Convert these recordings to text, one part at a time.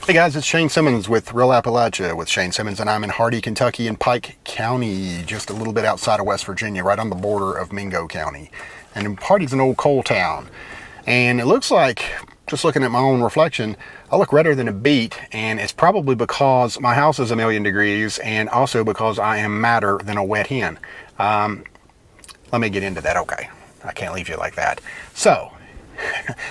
Hey guys, it's Shane Simmons with Real Appalachia with Shane Simmons, and I'm in Hardy, Kentucky in Pike County, just a little bit outside of West Virginia, right on the border of Mingo County. And Hardy's an old coal town. And it looks like, just looking at my own reflection, I look redder than a beet, and it's probably because my house is 1,000,000 degrees and also because I am madder than a wet hen. Let me get into that. Okay, I can't leave you like that. So,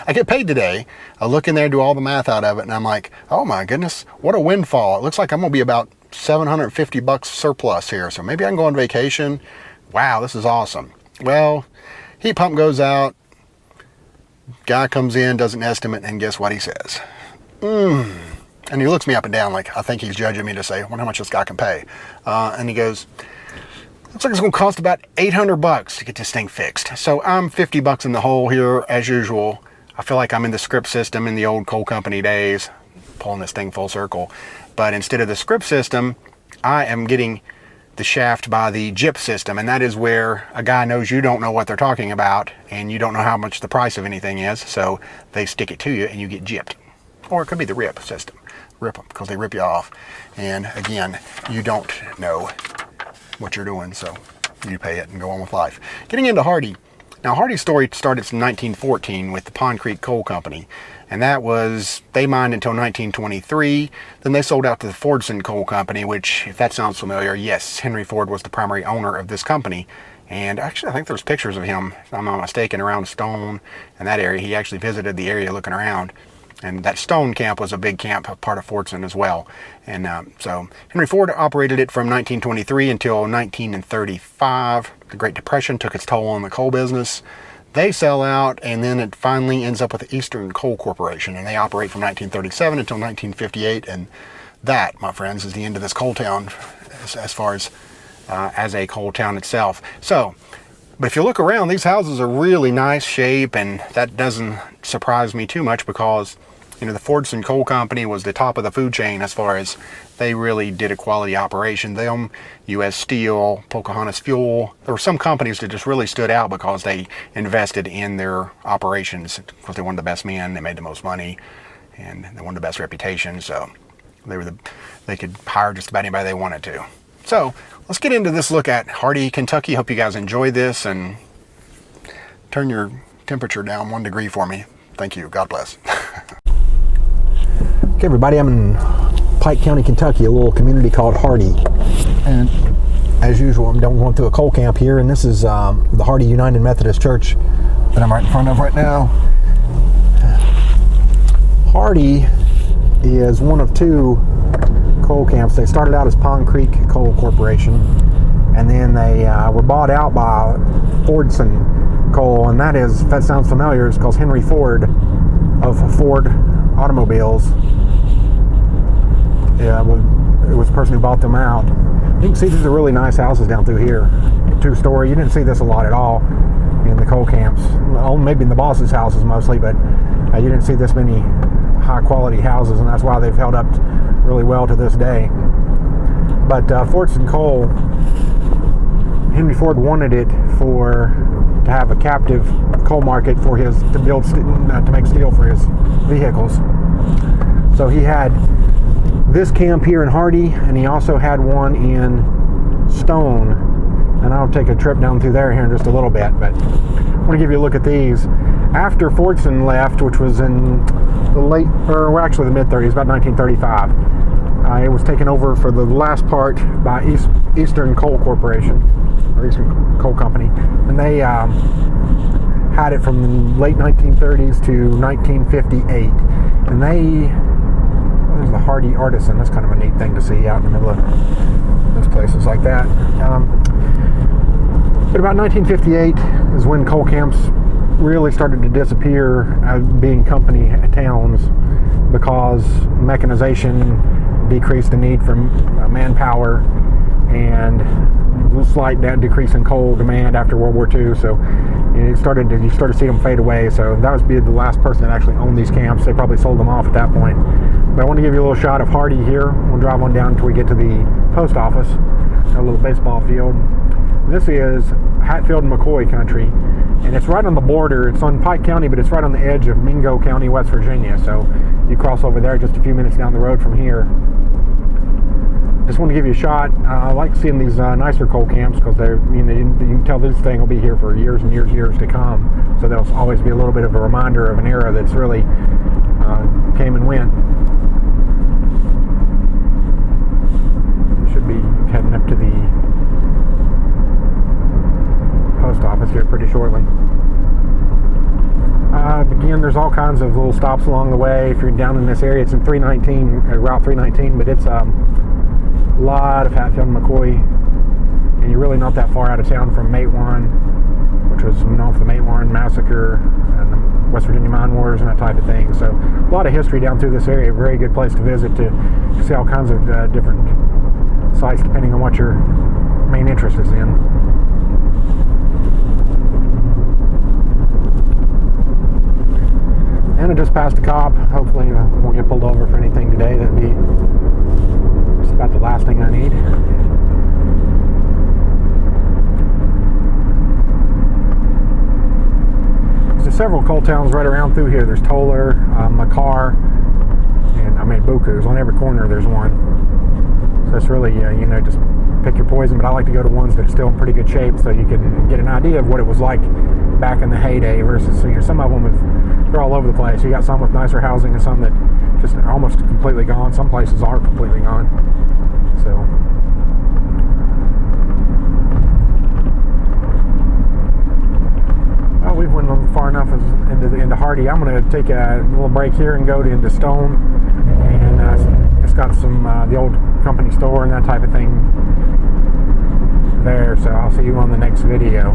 I get paid today. I look in there, do all the math out of it, and I'm like, oh my goodness, what a windfall. It looks like I'm gonna be about $750 surplus here, so maybe I can go on vacation. Wow, this is awesome. Well, heat pump goes out, guy comes in, does an estimate, and guess what he says? And he looks me up and down like I think he's judging me to say, I wonder how much this guy can pay. And he goes, looks like it's going to cost about $800 to get this thing fixed. So I'm $50 in the hole here as usual. I feel like I'm in the script system in the old coal company days, pulling this thing full circle. But instead of the script system, I am getting the shaft by the gyp system. And that is where a guy knows you don't know what they're talking about and you don't know how much the price of anything is. So they stick it to you and you get gypped. Or it could be the rip system. Rip them because they rip you off. And again, you don't know what you're doing, so you pay it and go on with life. Getting into Hardy. Now, Hardy's story started in 1914 with the Pond Creek Coal Company, and that was, they mined until 1923. Then they sold out to the Fordson Coal Company, which, if that sounds familiar, yes, Henry Ford was the primary owner of this company. And actually, I think there's pictures of him, if I'm not mistaken, around Stone and that area. He actually visited the area looking around. And that Stone camp was a big camp, a part of Fordson as well. And so Henry Ford operated it from 1923 until 1935. The Great Depression took its toll on the coal business. They sell out, and then it finally ends up with the Eastern Coal Corporation. And they operate from 1937 until 1958. And that, my friends, is the end of this coal town as far as a coal town itself. So, but if you look around, these houses are really nice shape, and that doesn't surprise me too much because, you know, the Fordson Coal Company was the top of the food chain as far as they really did a quality operation. Them, U.S. Steel, Pocahontas Fuel, there were some companies that just really stood out because they invested in their operations because they wanted the best men, they made the most money, and they wanted the best reputation, so they could hire just about anybody they wanted to. So let's get into this look at Hardy, Kentucky. Hope you guys enjoy this, and turn your temperature down 1 degree for me. Thank you. God bless. Okay, everybody, I'm in Pike County, Kentucky, a little community called Hardy. And as usual, I'm going through a coal camp here, and this is the Hardy United Methodist Church that I'm right in front of right now. Hardy is one of 2 coal camps. They started out as Pond Creek Coal Corporation, and then they were bought out by Fordson Coal, and that is, if that sounds familiar, it's because Henry Ford of Ford Automobiles, it was the person who bought them out. You can see these are really nice houses down through here, 2-story. You didn't see this a lot at all in the coal camps. Well, maybe in the boss's houses mostly, but you didn't see this many high quality houses, and that's why they've held up really well to this day. But Fordson Coal, Henry Ford wanted it to have a captive coal market for to make steel for his vehicles. So he had this camp here in Hardy, and he also had one in Stone, and I'll take a trip down through there here in just a little bit, but I want to give you a look at these. After Fordson left, which was in the mid-30s, about 1935, it was taken over for the last part by Eastern Coal Corporation, or Eastern Coal Company, and they had it from the late 1930s to 1958, and there's the Hardy Artisan. That's kind of a neat thing to see out in the middle of those places like that. But about 1958 is when coal camps really started to disappear as being company towns because mechanization decreased the need for manpower, and a slight decrease in coal demand after World War II. So you started to see them fade away. So that was the last person that actually owned these camps. They probably sold them off at that point. But I want to give you a little shot of Hardy here. We'll drive on down until we get to the post office, a little baseball field. This is Hatfield and McCoy country, and it's right on the border. It's on Pike County, but it's right on the edge of Mingo County, West Virginia. So you cross over there just a few minutes down the road from here. Just want to give you a shot. I like seeing these nicer coal camps because they're, you can tell this thing will be here for years and years to come. So there'll always be a little bit of a reminder of an era that's really came and went. Should be heading up to the post office here pretty shortly. Again, there's all kinds of little stops along the way. If you're down in this area, it's in 319, Route 319, but it's a lot of Hatfield and McCoy, and you're really not that far out of town from Matewan, which was known for the Matewan Massacre and the West Virginia Mine Wars and that type of thing. So a lot of history down through this area. A very good place to visit to see all kinds of different sites depending on what your main interest is in. And I just passed a cop. Hopefully I won't get pulled over for anything today. That'd be just about the last thing I need. There's several coal towns right around through here. There's Toller, Makar, and Buku's. On every corner there's one. So it's really, just pick your poison. But I like to go to ones that are still in pretty good shape so you can get an idea of what it was like back in the heyday versus, some of them they're all over the place. You got some with nicer housing and some that just are almost completely gone. Some places are completely gone. So we've went far enough into Hardy. I'm going to take a little break here and go into Stone, and it's got some the old company store and that type of thing there. So I'll see you on the next video.